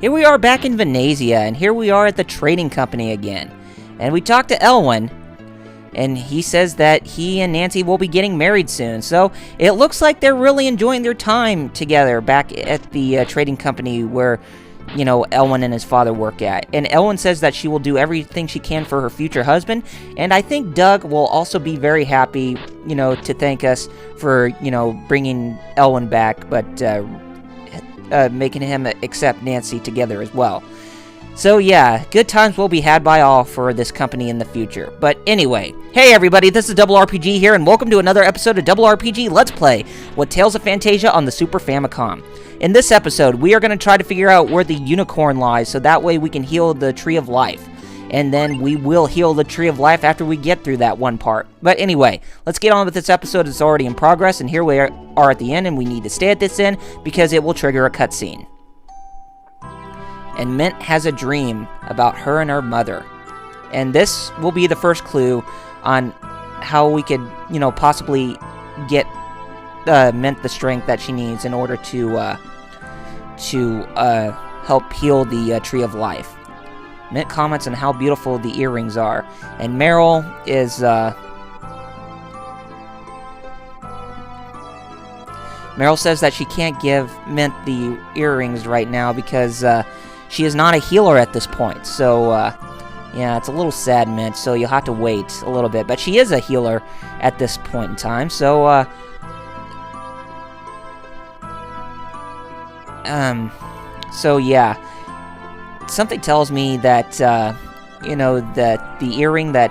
Here we are back in Venezzia, and here we are at the trading company again. And we talked to Elwyn, and he says that he and Nancy will be getting married soon. So it looks like they're really enjoying their time together back at the trading company where, you know, Elwyn and his father work at. And Elwyn says that she will do everything she can for her future husband. And I think Doug will also be very happy, you know, to thank us for, you know, bringing Elwyn back, but making him accept Nancy together as well. So yeah, good times will be had by all for this company in the future. But anyway, hey everybody, this is Double RPG here, and welcome to another episode of Double RPG Let's Play with Tales of Phantasia on the Super Famicom. In this episode, we are going to try to figure out where the unicorn lies, so that way we can heal the Tree of Life. And then we will heal the Tree of Life after we get through that one part. But anyway, let's get on with this episode. It's already in progress, and here we are at the end, and we need to stay at this end because it will trigger a cutscene. And Mint has a dream about her and her mother. And this will be the first clue on how we could, you know, possibly get Mint the strength that she needs in order to help heal the Tree of Life. Mint comments on how beautiful the earrings are, and Meryl is Meryl says that she can't give Mint the earrings right now because she is not a healer at this point. So yeah, it's a little sad, Mint, so you'll have to wait a little bit. But she is a healer at this point in time, so so yeah. Something tells me that, you know, that the earring that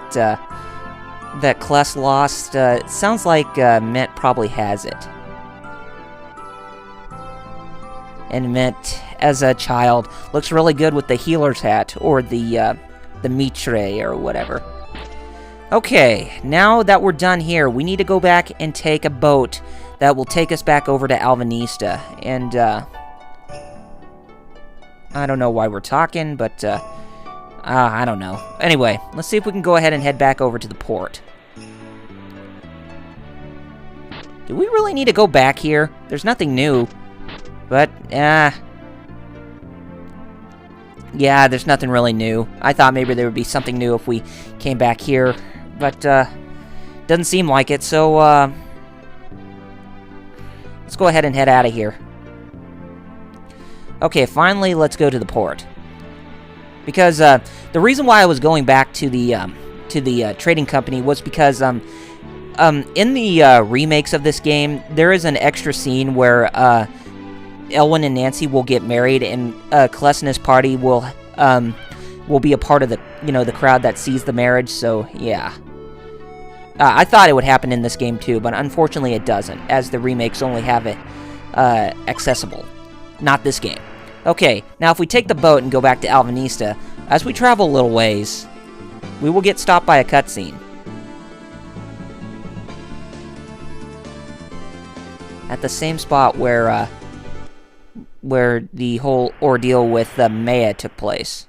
Kless lost, it sounds like Mint probably has it. And Mint, as a child, looks really good with the healer's hat, or the mitre, or whatever. Okay, now that we're done here, we need to go back and take a boat that will take us back over to Alvanista, and, I don't know why we're talking, but, I don't know. Anyway, let's see if we can go ahead and head back over to the port. Do we really need to go back here? There's nothing new. But, yeah, there's nothing really new. I thought maybe there would be something new if we came back here, but, doesn't seem like it, so, let's go ahead and head out of here. Okay, finally, let's go to the port. Because, the reason why I was going back to the trading company was because, in the, remakes of this game, there is an extra scene where, Elwyn and Nancy will get married, and, Kless and his party will be a part of the, you know, the crowd that sees the marriage, so, yeah. I thought it would happen in this game, too, but unfortunately it doesn't, as the remakes only have it, accessible. Not this game. Okay, now if we take the boat and go back to Alvanista, as we travel a little ways, we will get stopped by a cutscene. At the same spot where the whole ordeal with Maya took place.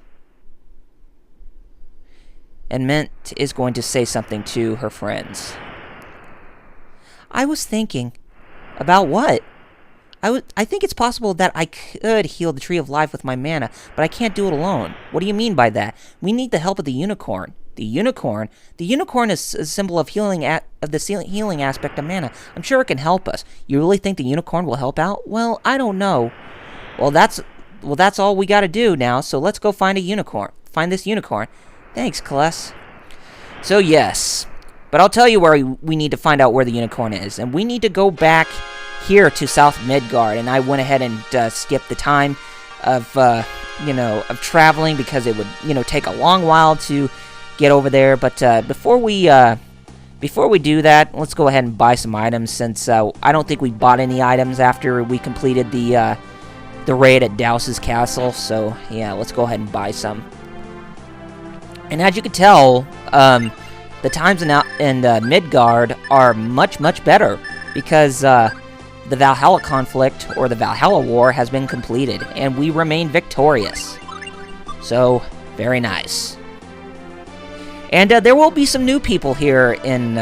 And Mint is going to say something to her friends. I was thinking, about what? I think it's possible that I could heal the Tree of Life with my mana, but I can't do it alone. What do you mean by that? We need the help of the unicorn. The unicorn? The unicorn is a symbol of healing healing aspect of mana. I'm sure it can help us. You really think the unicorn will help out? Well, I don't know. Well, that's all we gotta do now, so let's go find a unicorn. Find this unicorn. Thanks, Kless. So, yes. But I'll tell you where we need to find out where the unicorn is. And we need to go back here to South Midgard, and I went ahead and skipped the time of, you know, of traveling because it would, you know, take a long while to get over there. But before we do that, let's go ahead and buy some items, since I don't think we bought any items after we completed the raid at Douse's castle. So yeah, let's go ahead and buy some. And as you can tell, the times in Midgard are much better because the Valhalla conflict, or the Valhalla War, has been completed, and we remain victorious. So, very nice. And there will be some new people here in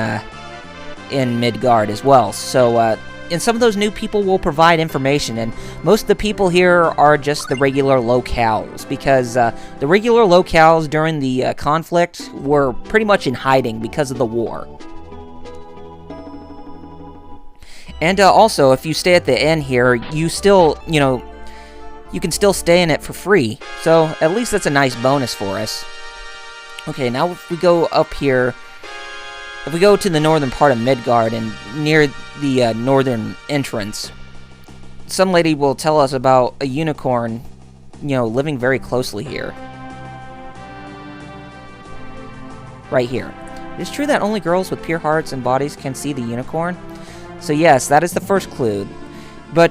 Midgard as well. So, some of those new people will provide information, and most of the people here are just the regular locals, because the regular locals during the conflict were pretty much in hiding because of the war. And also, if you stay at the inn here, you still, you can still stay in it for free. So, at least that's a nice bonus for us. Okay, now if we go up here, if we go to the northern part of Midgard and near the northern entrance, some lady will tell us about a unicorn, living very closely here. Right here. It is true that only girls with pure hearts and bodies can see the unicorn. So yes, that is the first clue. But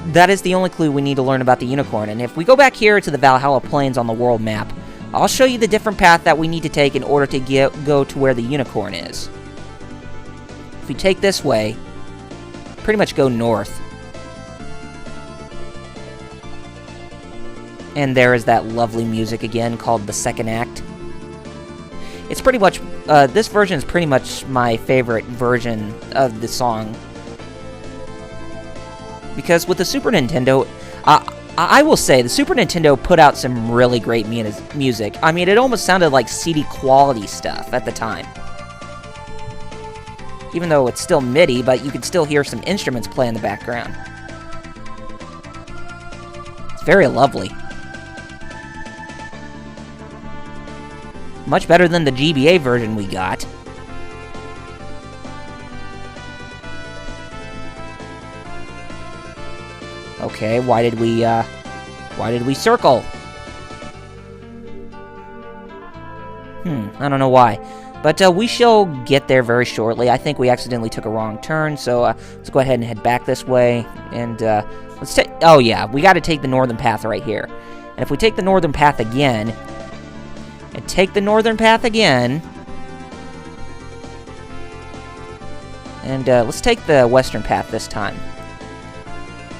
that is the only clue we need to learn about the unicorn. And if we go back here to the Valhalla Plains on the world map, I'll show you the different path that we need to take in order to go to where the unicorn is. If we take this way, pretty much go north. And there is that lovely music again called the second act. It's pretty much, this version is pretty much my favorite version of the song. Because with the Super Nintendo, I will say, the Super Nintendo put out some really great music. I mean, it almost sounded like CD quality stuff at the time. Even though it's still MIDI, but you can still hear some instruments play in the background. It's very lovely. Much better than the GBA version we got. Okay, why did we circle? I don't know why. But we shall get there very shortly. I think we accidentally took a wrong turn, so let's go ahead and head back this way. And let's take... Oh yeah, we got to take the northern path right here. And if we take the northern path again... And take the northern path again... And let's take the western path this time.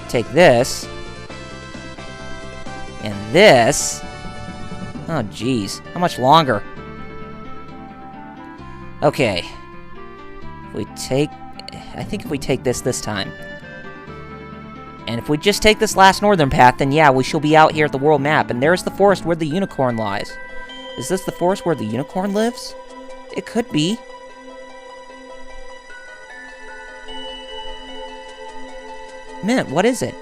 Take this. And this. Oh, jeez. How much longer? Okay. I think if we take this time. And if we just take this last northern path, then yeah, we shall be out here at the world map. And there's the forest where the unicorn lies. Is this the forest where the unicorn lives? It could be. Mint, what is it?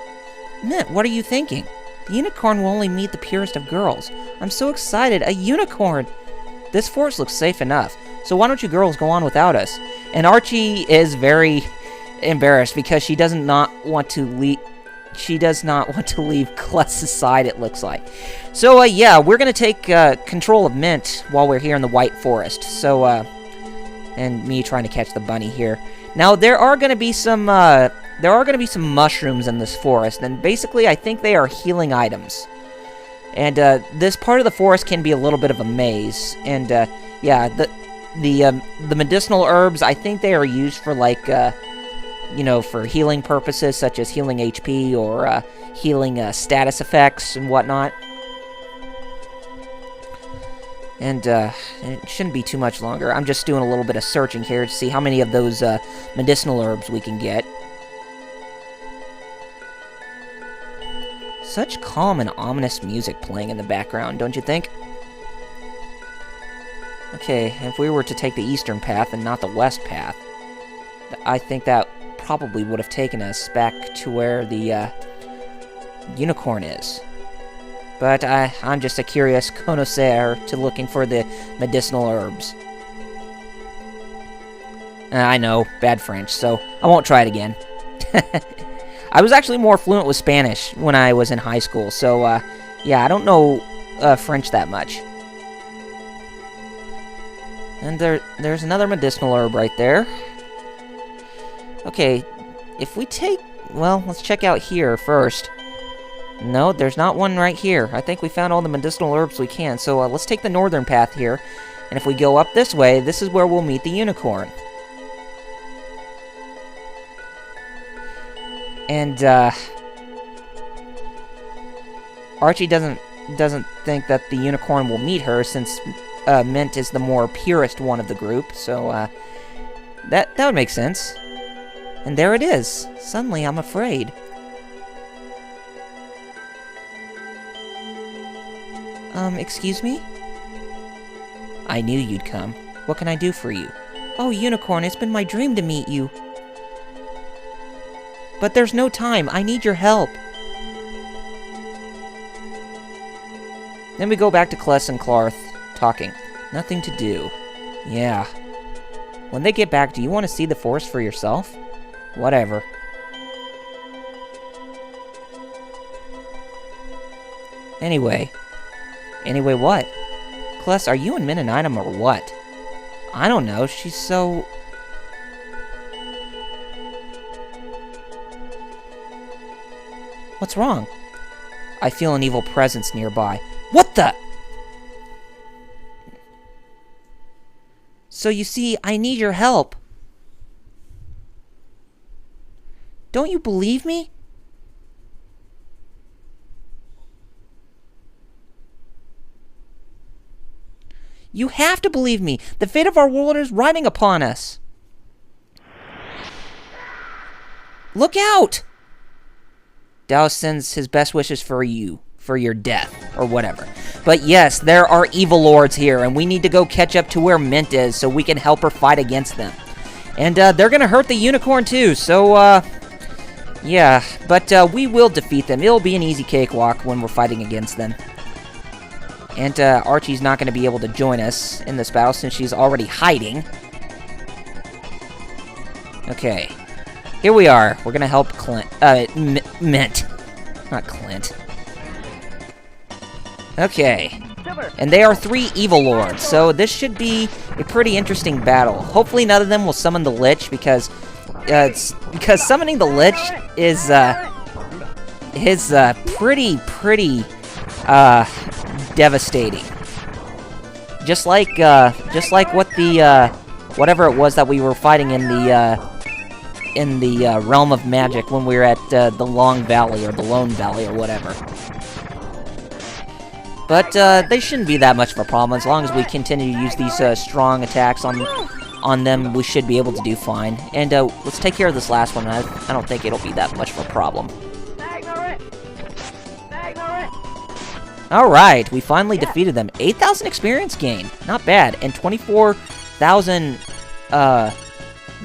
Mint, what are you thinking? The unicorn will only meet the purest of girls. I'm so excited, a unicorn! This forest looks safe enough, so why don't you girls go on without us? And Archie is very embarrassed because she does not want to leave Klutz' side, it looks like. So, yeah, we're gonna take control of Mint while we're here in the White Forest. So, and me trying to catch the bunny here. Now, there are gonna be some mushrooms in this forest, and basically, I think they are healing items. And this part of the forest can be a little bit of a maze. And yeah, the medicinal herbs, I think they are used for like, for healing purposes, such as healing HP or healing status effects and whatnot. And it shouldn't be too much longer. I'm just doing a little bit of searching here to see how many of those medicinal herbs we can get. Such calm and ominous music playing in the background, don't you think? Okay, if we were to take the eastern path and not the west path, I think that probably would have taken us back to where the unicorn is. But I'm just a curious connoisseur to looking for the medicinal herbs. I know, bad French, so I won't try it again. I was actually more fluent with Spanish when I was in high school, so yeah, I don't know French that much. And there's another medicinal herb right there. Okay, if we take... Well, let's check out here first. No, there's not one right here. I think we found all the medicinal herbs we can, so let's take the northern path here. And if we go up this way, this is where we'll meet the unicorn. And, Archie doesn't think that the unicorn will meet her, since Mint is the more purest one of the group, so that would make sense. And there it is. Suddenly, I'm afraid. Excuse me? I knew you'd come. What can I do for you? Oh, Unicorn, it's been my dream to meet you. But there's no time. I need your help. Then we go back to Kless and Clarth talking. Nothing to do. Yeah. When they get back, do you want to see the forest for yourself? Whatever. Anyway what? Kless, are you and Min an item or what? I don't know, she's so... What's wrong? I feel an evil presence nearby. What the? So you see, I need your help. Don't you believe me? You have to believe me. The fate of our world is riding upon us. Look out! Dao sends his best wishes for you, for your death, or whatever. But yes, there are evil lords here, and we need to go catch up to where Mint is so we can help her fight against them. And they're gonna hurt the unicorn too, so yeah. But we will defeat them. It'll be an easy cakewalk when we're fighting against them. And Archie's not gonna be able to join us in this battle since she's already hiding. Okay. Here we are. We're gonna help Mint. Not Clint. Okay. And they are 3 evil lords, so this should be a pretty interesting battle. Hopefully none of them will summon the Lich, because summoning the Lich is pretty devastating. Just like what the whatever it was that we were fighting in the realm of magic when we were at the Long Valley or the Lone Valley or whatever. But they shouldn't be that much of a problem as long as we continue to use these strong attacks on them. We should be able to do fine. And let's take care of this last one. I don't think it'll be that much of a problem. Alright, we finally defeated them. 8,000 experience gain. Not bad. And 24,000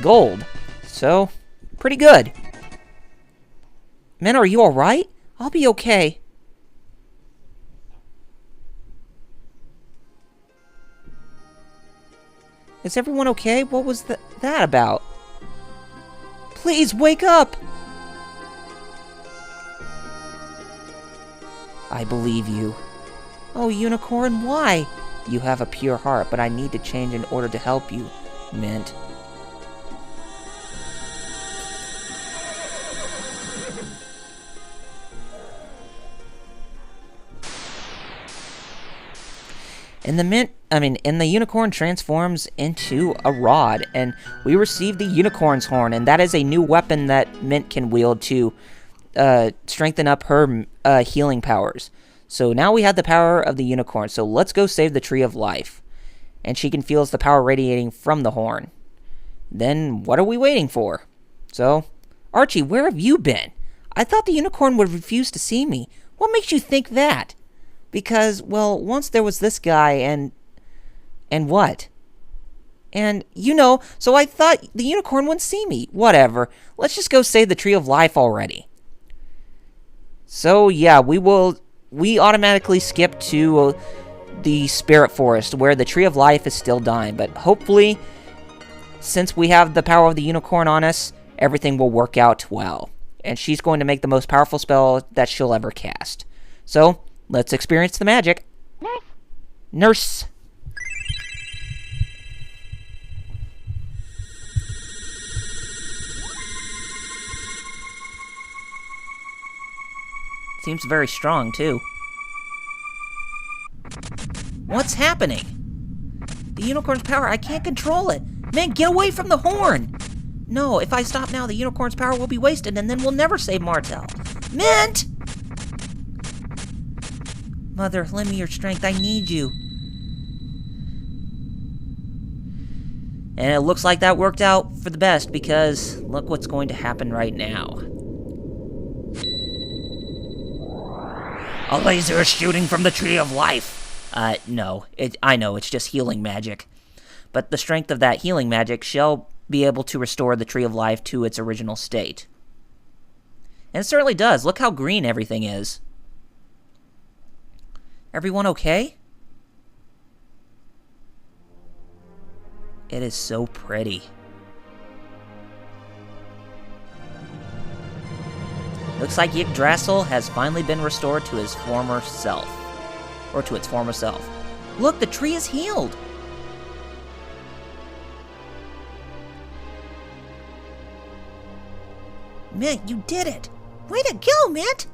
gold. So, pretty good. Men, are you alright? I'll be okay. Is everyone okay? What was that about? Please, wake up! I believe you. Oh, Unicorn, why? You have a pure heart, but I need to change in order to help you, Mint. And the Unicorn transforms into a rod, and we receive the Unicorn's Horn, and that is a new weapon that Mint can wield to strengthen up her healing powers. So now we have the power of the Unicorn, so let's go save the Tree of Life. And she can feel the power radiating from the horn. Then what are we waiting for? So, Archie, where have you been? I thought the Unicorn would refuse to see me. What makes you think that? Because, well, once there was this guy and what? And, so I thought the Unicorn wouldn't see me. Whatever. Let's just go save the Tree of Life already. So, yeah, we automatically skip to the Spirit Forest, where the Tree of Life is still dying. But hopefully, since we have the power of the Unicorn on us, everything will work out well. And she's going to make the most powerful spell that she'll ever cast. So, let's experience the magic. Nurse. Seems very strong, too. What's happening? The Unicorn's power, I can't control it. Man, get away from the horn! No, if I stop now, the Unicorn's power will be wasted, and then we'll never save Martel. Mint! Mother, lend me your strength. I need you. And it looks like that worked out for the best, because look what's going to happen right now. A laser is shooting from the Tree of Life. No. I know, it's just healing magic. But the strength of that healing magic shall be able to restore the Tree of Life to its original state. And it certainly does. Look how green everything is. Everyone okay? It is so pretty. Looks like Yggdrasil has finally been restored to his former self. Or to its former self. Look, the tree is healed! Mint, you did it! Way to go, Mint!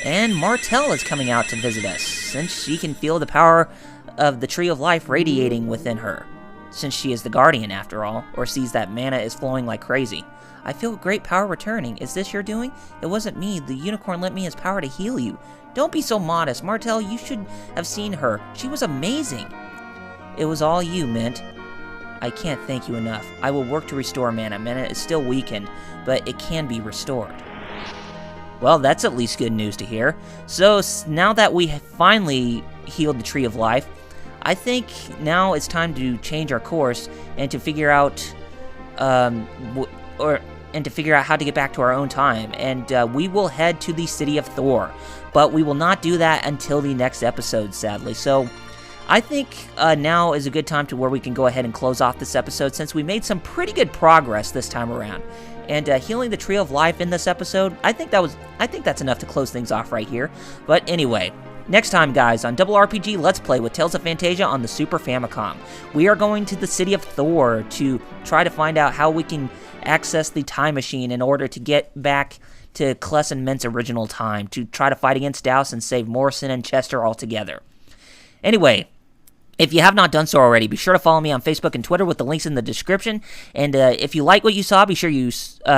And Martell is coming out to visit us, since she can feel the power of the Tree of Life radiating within her. Since she is the Guardian, after all, or sees that mana is flowing like crazy. I feel great power returning. Is this your doing? It wasn't me. The unicorn lent me his power to heal you. Don't be so modest. Martell, you should have seen her. She was amazing. It was all you, Mint. I can't thank you enough. I will work to restore mana. Mana is still weakened, but it can be restored. Well, that's at least good news to hear. So, now that we have finally healed the Tree of Life, I think now it's time to change our course and to figure out, to figure out how to get back to our own time. And we will head to the City of Thor, but we will not do that until the next episode, sadly. So, I think now is a good time to where we can go ahead and close off this episode, since we made some pretty good progress this time around. And healing the Tree of Life in this episode, I think that's enough to close things off right here. But anyway, next time, guys, on Double RPG Let's Play with Tales of Phantasia on the Super Famicom, we are going to the City of Thor to try to find out how we can access the time machine in order to get back to Kless and Ment's original time, to try to fight against Douse and save Morrison and Chester altogether. Anyway, if you have not done so already, be sure to follow me on Facebook and Twitter with the links in the description. And if you like what you saw, be sure you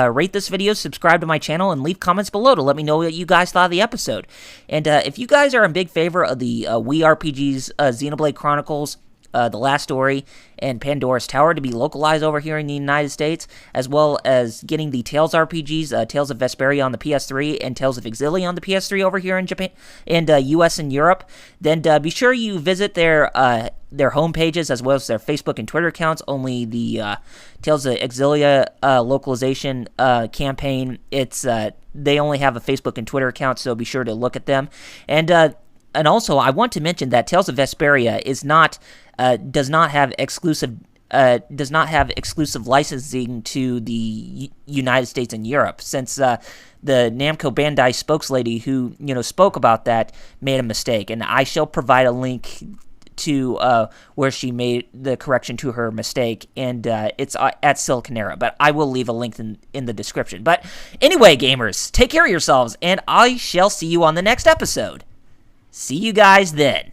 rate this video, subscribe to my channel, and leave comments below to let me know what you guys thought of the episode. And if you guys are in big favor of the Wii RPGs, Xenoblade Chronicles, The Last Story, and Pandora's Tower to be localized over here in the United States, as well as getting the Tales RPGs, Tales of Vesperia on the PS3 and Tales of Xillia on the PS3 over here in Japan and US and Europe, then be sure you visit their home pages as well as their Facebook and Twitter accounts. Only the Tales of Xillia localization campaign, they only have a Facebook and Twitter account, so be sure to look at them. And also, I want to mention that Tales of Vesperia does not have exclusive licensing to the United States and Europe, since the Namco Bandai spokeslady who spoke about that made a mistake, and I shall provide a link to where she made the correction to her mistake, and it's at Siliconera, but I will leave a link in the description. But anyway, gamers, take care of yourselves, and I shall see you on the next episode. See you guys then.